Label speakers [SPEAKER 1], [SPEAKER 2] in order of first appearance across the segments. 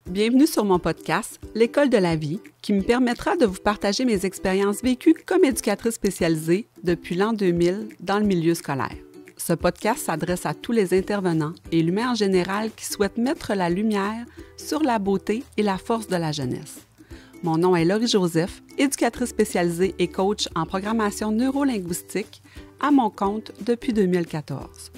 [SPEAKER 1] Bienvenue sur mon podcast, L'École de la vie, qui me permettra de vous partager mes expériences vécues comme éducatrice spécialisée depuis l'an 2000 dans le milieu scolaire. Ce podcast s'adresse à tous les intervenants et l'humain en général qui souhaitent mettre la lumière sur la beauté et la force de la jeunesse. Mon nom est Laurie Joseph, éducatrice spécialisée et coach en programmation neurolinguistique à mon compte depuis 2014.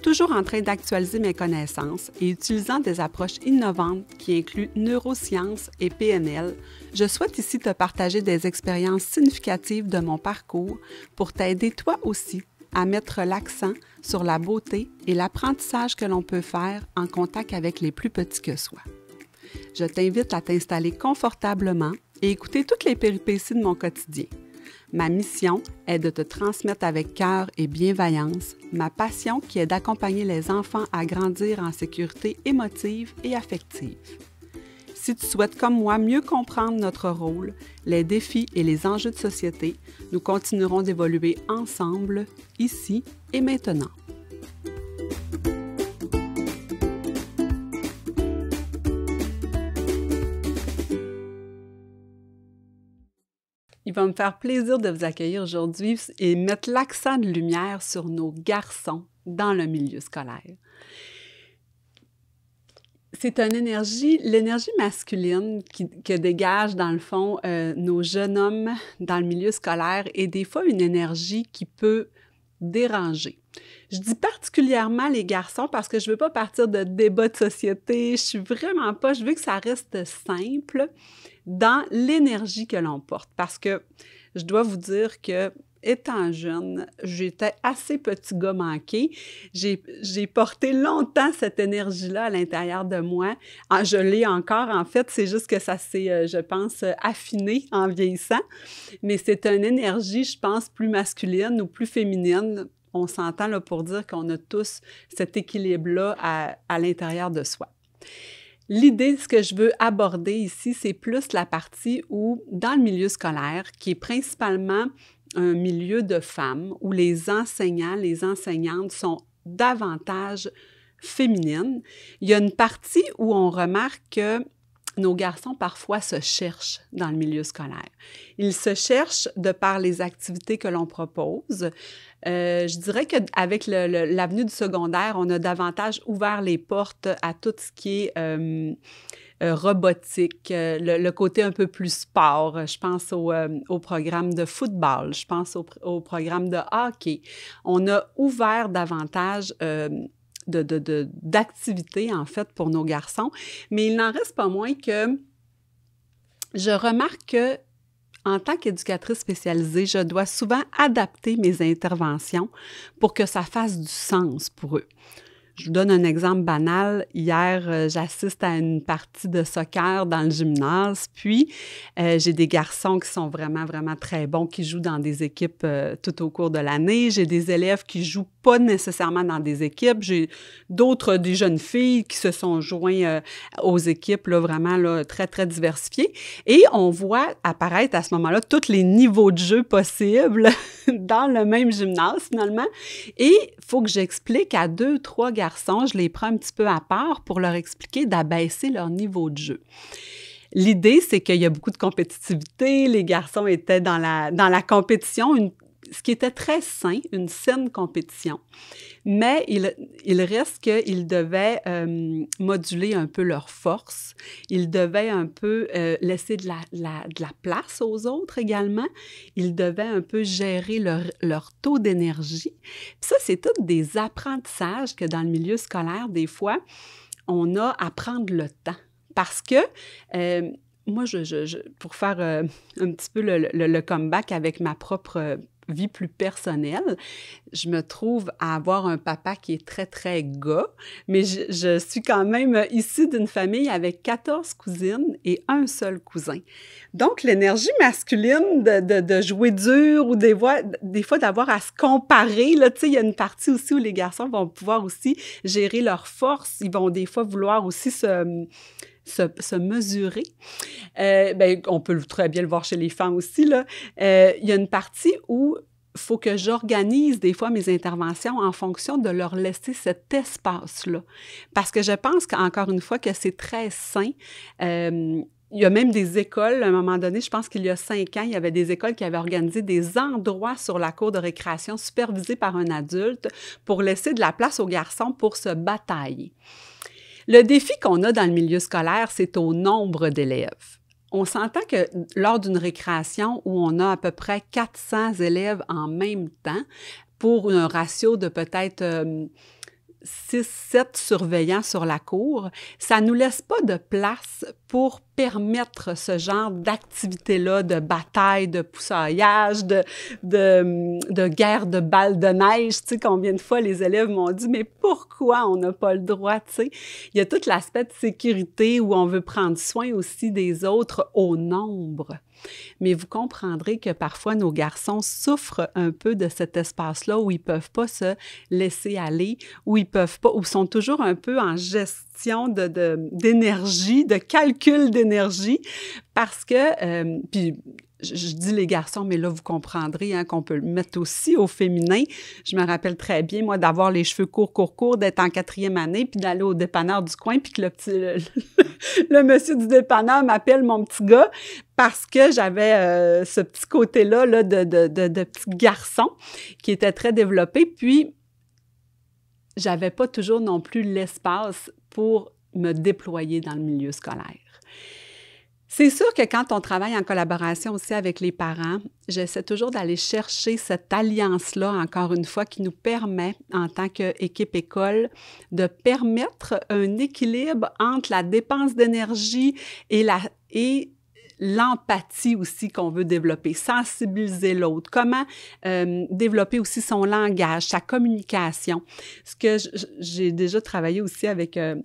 [SPEAKER 1] Toujours en train d'actualiser mes connaissances et utilisant des approches innovantes qui incluent neurosciences et PNL, je souhaite ici te partager des expériences significatives de mon parcours pour t'aider toi aussi à mettre l'accent sur la beauté et l'apprentissage que l'on peut faire en contact avec les plus petits que soi. Je t'invite à t'installer confortablement et écouter toutes les péripéties de mon quotidien. Ma mission est de te transmettre avec cœur et bienveillance ma passion qui est d'accompagner les enfants à grandir en sécurité émotive et affective. Si tu souhaites comme moi mieux comprendre notre rôle, les défis et les enjeux de société, nous continuerons d'évoluer ensemble, ici et maintenant. Il va me faire plaisir de vous accueillir aujourd'hui et mettre l'accent de lumière sur nos garçons dans le milieu scolaire. C'est l'énergie masculine que dégagent dans le fond nos jeunes hommes dans le milieu scolaire est des fois une énergie qui peut déranger. Je dis particulièrement les garçons parce que je veux pas partir de débats de société, je veux que ça reste simple dans l'énergie que l'on porte. Parce que je dois vous dire que, étant jeune, j'étais assez petit gars manqué. J'ai porté longtemps cette énergie-là à l'intérieur de moi. Je l'ai encore, en fait, c'est juste que ça s'est, je pense, affiné en vieillissant. Mais c'est une énergie, je pense, plus masculine ou plus féminine. On s'entend là pour dire qu'on a tous cet équilibre-là à l'intérieur de soi. L'idée, ce que je veux aborder ici, c'est plus la partie où, dans le milieu scolaire, qui est principalement un milieu de femmes, où les enseignants, les enseignantes sont davantage féminines, il y a une partie où on remarque que nos garçons, parfois, se cherchent dans le milieu scolaire. Ils se cherchent de par les activités que l'on propose. Je dirais qu'avec l'avenue du secondaire, on a davantage ouvert les portes à tout ce qui est robotique, le côté un peu plus sport. Je pense au programme de football, je pense au programme de hockey. On a ouvert davantage d'activités, en fait, pour nos garçons. Mais il n'en reste pas moins que je remarque que, en tant qu'éducatrice spécialisée, je dois souvent adapter mes interventions pour que ça fasse du sens pour eux. Je vous donne un exemple banal. Hier, j'assiste à une partie de soccer dans le gymnase, puis j'ai des garçons qui sont vraiment, vraiment très bons, qui jouent dans des équipes tout au cours de l'année. J'ai des élèves qui jouent pas nécessairement dans des équipes. J'ai des jeunes filles qui se sont joints aux équipes, là, vraiment là, très, très diversifiées. Et on voit apparaître à ce moment-là tous les niveaux de jeu possibles dans le même gymnase, finalement. Et il faut que j'explique à 2, 3 garçons, je les prends un petit peu à part pour leur expliquer d'abaisser leur niveau de jeu. L'idée, c'est qu'il y a beaucoup de compétitivité. Les garçons étaient dans la compétition, ce qui était très sain, une saine compétition. Mais il reste qu'ils devaient moduler un peu leur force. Ils devaient un peu laisser de la place aux autres également. Ils devaient un peu gérer leur taux d'énergie. Puis ça, c'est tous des apprentissages que dans le milieu scolaire, des fois, on a à prendre le temps. Parce que moi, pour faire un petit peu le comeback avec ma propre vie plus personnelle, je me trouve à avoir un papa qui est très, très gars, mais je suis quand même issue d'une famille avec 14 cousines et un seul cousin. Donc, l'énergie masculine de jouer dur ou des fois d'avoir à se comparer, là, tu sais, il y a une partie aussi où les garçons vont pouvoir aussi gérer leur force, ils vont des fois vouloir aussi se mesurer. On peut très bien le voir chez les femmes aussi, là. Il y a une partie où faut que j'organise des fois mes interventions en fonction de leur laisser cet espace-là. Parce que je pense qu'encore une fois que c'est très sain. Il y a même des écoles, à un moment donné, je pense qu'il y a 5 ans, il y avait des écoles qui avaient organisé des endroits sur la cour de récréation supervisés par un adulte pour laisser de la place aux garçons pour se batailler. Le défi qu'on a dans le milieu scolaire, c'est au nombre d'élèves. On s'entend que lors d'une récréation où on a à peu près 400 élèves en même temps, pour un ratio de peut-être 6-7 surveillants sur la cour, ça ne nous laisse pas de place pour permettre ce genre d'activité-là, de bataille, de poussaillage, de guerre de balles de neige. Tu sais, combien de fois les élèves m'ont dit « Mais pourquoi on n'a pas le droit? » Tu sais, il y a tout l'aspect de sécurité où on veut prendre soin aussi des autres au nombre. Mais vous comprendrez que parfois, nos garçons souffrent un peu de cet espace-là où ils ne peuvent pas se laisser aller, où ils peuvent pas, où sont toujours un peu en gestion d'énergie, de calcul d'énergie, parce que, puis je dis les garçons, mais là, vous comprendrez qu'on peut le mettre aussi au féminin. Je me rappelle très bien, moi, d'avoir les cheveux courts, d'être en 4e année, puis d'aller au dépanneur du coin, puis que le monsieur du dépanneur m'appelle mon petit gars, parce que j'avais ce petit côté-là là, de petit garçon qui était très développé, puis j'avais pas toujours non plus l'espace pour me déployer dans le milieu scolaire. C'est sûr que quand on travaille en collaboration aussi avec les parents, j'essaie toujours d'aller chercher cette alliance-là, encore une fois, qui nous permet, en tant qu'équipe école, de permettre un équilibre entre la dépense d'énergie et l'empathie aussi qu'on veut développer, sensibiliser l'autre, comment développer aussi son langage, sa communication. Ce que j'ai déjà travaillé aussi avec un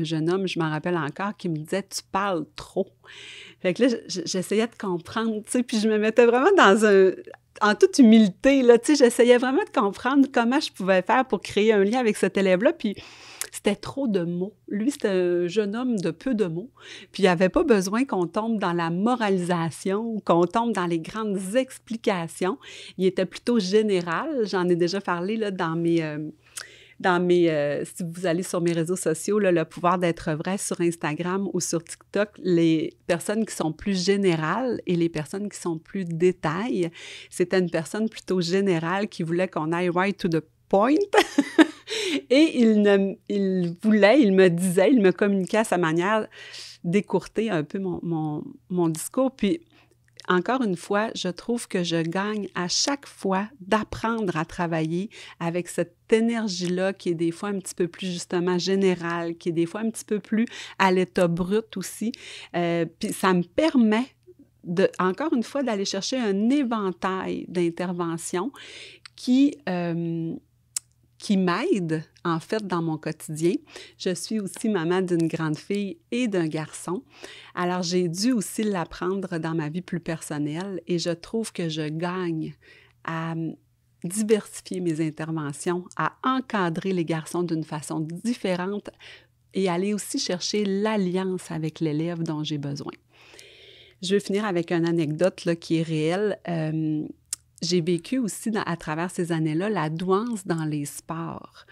[SPEAKER 1] jeune homme, je m'en rappelle encore, qui me disait « Tu parles trop ». Fait que là, j'essayais de comprendre, tu sais, puis je me mettais vraiment en toute humilité, là, tu sais, j'essayais vraiment de comprendre comment je pouvais faire pour créer un lien avec cet élève-là, puis c'était trop de mots. Lui, c'était un jeune homme de peu de mots. Puis il n'y avait pas besoin qu'on tombe dans la moralisation ou qu'on tombe dans les grandes explications. Il était plutôt général. J'en ai déjà parlé là, si vous allez sur mes réseaux sociaux, là, le pouvoir d'être vrai sur Instagram ou sur TikTok, les personnes qui sont plus générales et les personnes qui sont plus détails, c'était une personne plutôt générale qui voulait qu'on aille right to the point. Et il me communiquait à sa manière d'écourter un peu mon discours. Puis, encore une fois, je trouve que je gagne à chaque fois d'apprendre à travailler avec cette énergie-là qui est des fois un petit peu plus justement générale, qui est des fois un petit peu plus à l'état brut aussi. Puis ça me permet encore une fois d'aller chercher un éventail d'interventions qui m'aide, en fait, dans mon quotidien. Je suis aussi maman d'une grande fille et d'un garçon. Alors, j'ai dû aussi l'apprendre dans ma vie plus personnelle et je trouve que je gagne à diversifier mes interventions, à encadrer les garçons d'une façon différente et aller aussi chercher l'alliance avec l'élève dont j'ai besoin. Je vais finir avec une anecdote là, qui est réelle. J'ai vécu aussi, à travers ces années-là, la douance dans les sports.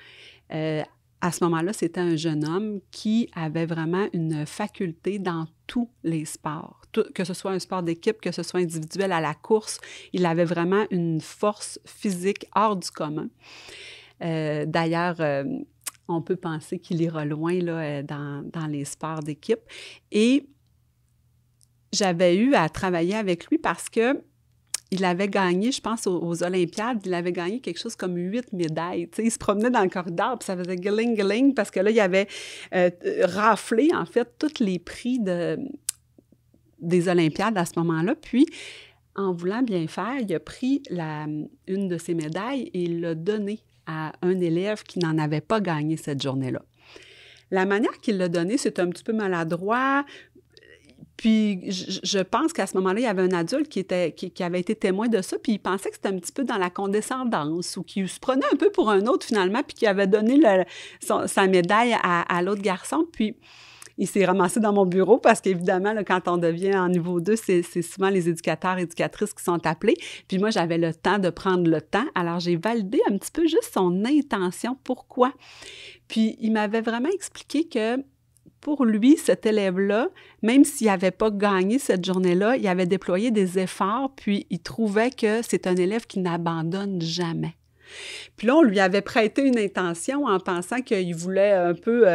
[SPEAKER 1] À ce moment-là, c'était un jeune homme qui avait vraiment une faculté dans tous les sports. Que ce soit un sport d'équipe, que ce soit individuel à la course, il avait vraiment une force physique hors du commun. D'ailleurs, on peut penser qu'il ira loin là, dans les sports d'équipe. Et j'avais eu à travailler avec lui parce que il avait gagné, je pense, aux Olympiades, il avait gagné quelque chose comme 8 médailles. Tu sais, il se promenait dans le corridor, puis ça faisait gling-gling, parce que là, il avait raflé, en fait, tous les prix des Olympiades à ce moment-là. Puis, en voulant bien faire, il a pris une de ses médailles et il l'a donnée à un élève qui n'en avait pas gagné cette journée-là. La manière qu'il l'a donnée, c'était un petit peu maladroit. Puis, je pense qu'à ce moment-là, il y avait un adulte qui avait été témoin de ça, puis il pensait que c'était un petit peu dans la condescendance ou qu'il se prenait un peu pour un autre, finalement, puis qu'il avait donné sa médaille à l'autre garçon. Puis, il s'est ramassé dans mon bureau parce qu'évidemment, là, quand on devient en niveau 2, c'est souvent les éducateurs et éducatrices qui sont appelés. Puis moi, j'avais le temps de prendre le temps. Alors, j'ai validé un petit peu juste son intention. Pourquoi? Puis, il m'avait vraiment expliqué que pour lui, cet élève-là, même s'il n'avait pas gagné cette journée-là, il avait déployé des efforts, puis il trouvait que c'est un élève qui n'abandonne jamais. Puis là, on lui avait prêté une intention en pensant qu'il voulait un peu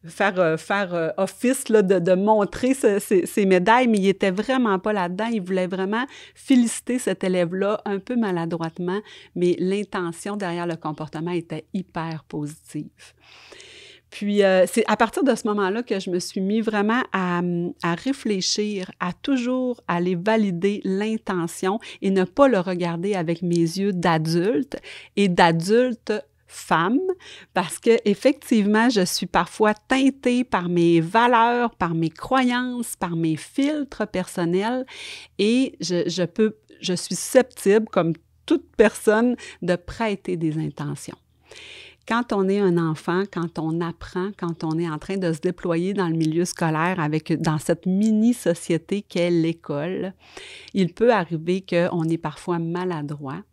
[SPEAKER 1] faire office là, de montrer ses médailles, mais il n'était vraiment pas là-dedans. Il voulait vraiment féliciter cet élève-là un peu maladroitement, mais l'intention derrière le comportement était hyper positive. Puis, c'est à partir de ce moment-là que je me suis mis vraiment à réfléchir, à toujours aller valider l'intention et ne pas le regarder avec mes yeux d'adulte et d'adulte femme, parce que effectivement, je suis parfois teintée par mes valeurs, par mes croyances, par mes filtres personnels et je suis susceptible, comme toute personne, de prêter des intentions. Quand on est un enfant, quand on apprend, quand on est en train de se déployer dans le milieu scolaire dans cette mini-société qu'est l'école, il peut arriver qu'on est parfois maladroit.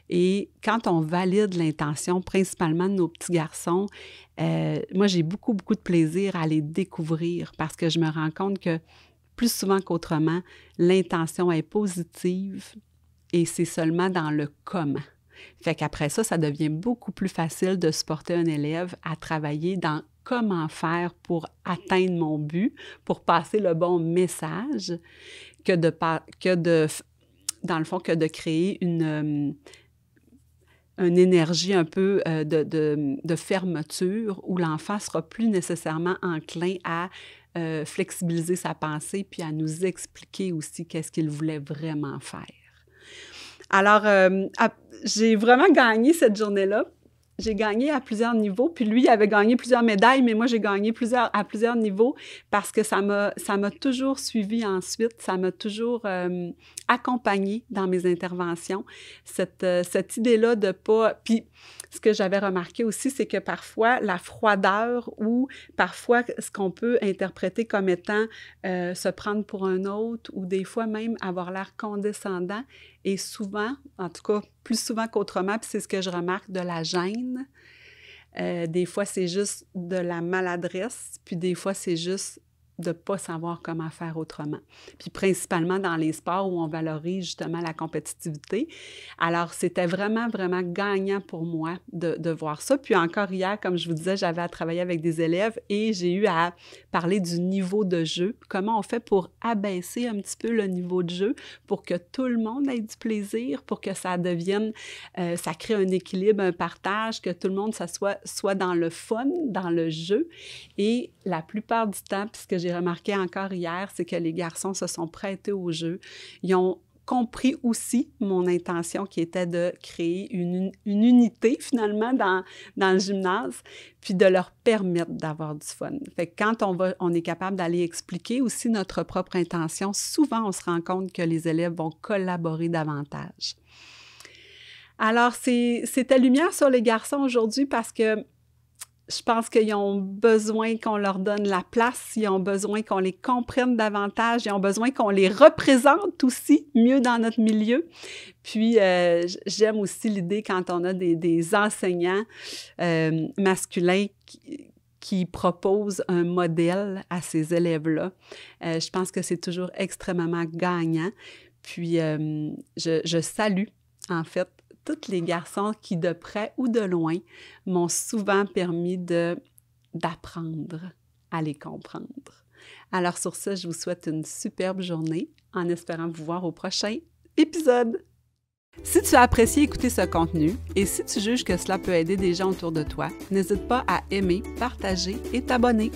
[SPEAKER 1] Et quand on valide l'intention, principalement de nos petits garçons, moi, j'ai beaucoup, beaucoup de plaisir à les découvrir parce que je me rends compte que plus souvent qu'autrement, l'intention est positive et c'est seulement dans le comment. Fait qu'après ça, ça devient beaucoup plus facile de supporter un élève à travailler dans comment faire pour atteindre mon but, pour passer le bon message, que de créer une énergie un peu de fermeture où l'enfant ne sera plus nécessairement enclin à flexibiliser sa pensée puis à nous expliquer aussi qu'est-ce qu'il voulait vraiment faire. Alors, j'ai vraiment gagné cette journée-là. J'ai gagné à plusieurs niveaux, puis lui, il avait gagné plusieurs médailles, mais moi, j'ai gagné à plusieurs niveaux parce que ça m'a toujours suivi ensuite, ça m'a toujours accompagnée dans mes interventions. Cette idée-là de pas... Puis, ce que j'avais remarqué aussi, c'est que parfois, la froideur ou parfois ce qu'on peut interpréter comme étant se prendre pour un autre ou des fois même avoir l'air condescendant et souvent, en tout cas plus souvent qu'autrement, puis c'est ce que je remarque, de la gêne. Des fois, c'est juste de la maladresse, puis des fois, c'est juste de ne pas savoir comment faire autrement. Puis principalement dans les sports où on valorise justement la compétitivité. Alors, c'était vraiment, vraiment gagnant pour moi de voir ça. Puis encore hier, comme je vous disais, j'avais à travailler avec des élèves et j'ai eu à parler du niveau de jeu. Comment on fait pour abaisser un petit peu le niveau de jeu pour que tout le monde ait du plaisir, pour que ça devienne, ça crée un équilibre, un partage, que tout le monde ça soit dans le fun, dans le jeu. Et la plupart du temps, puis ce que j'ai remarqué encore hier, c'est que les garçons se sont prêtés au jeu. Ils ont compris aussi mon intention qui était de créer une unité finalement dans le gymnase, puis de leur permettre d'avoir du fun. Fait que quand on est capable d'aller expliquer aussi notre propre intention, souvent on se rend compte que les élèves vont collaborer davantage. Alors, c'était lumière sur les garçons aujourd'hui parce que je pense qu'ils ont besoin qu'on leur donne la place, ils ont besoin qu'on les comprenne davantage, ils ont besoin qu'on les représente aussi mieux dans notre milieu. Puis, j'aime aussi l'idée quand on a des enseignants masculins qui proposent un modèle à ces élèves-là. Je pense que c'est toujours extrêmement gagnant. Puis, je salue, en fait, tous les garçons qui, de près ou de loin, m'ont souvent permis d'apprendre à les comprendre. Alors sur ce, je vous souhaite une superbe journée en espérant vous voir au prochain épisode. Si tu as apprécié écouter ce contenu et si tu juges que cela peut aider des gens autour de toi, n'hésite pas à aimer, partager et t'abonner.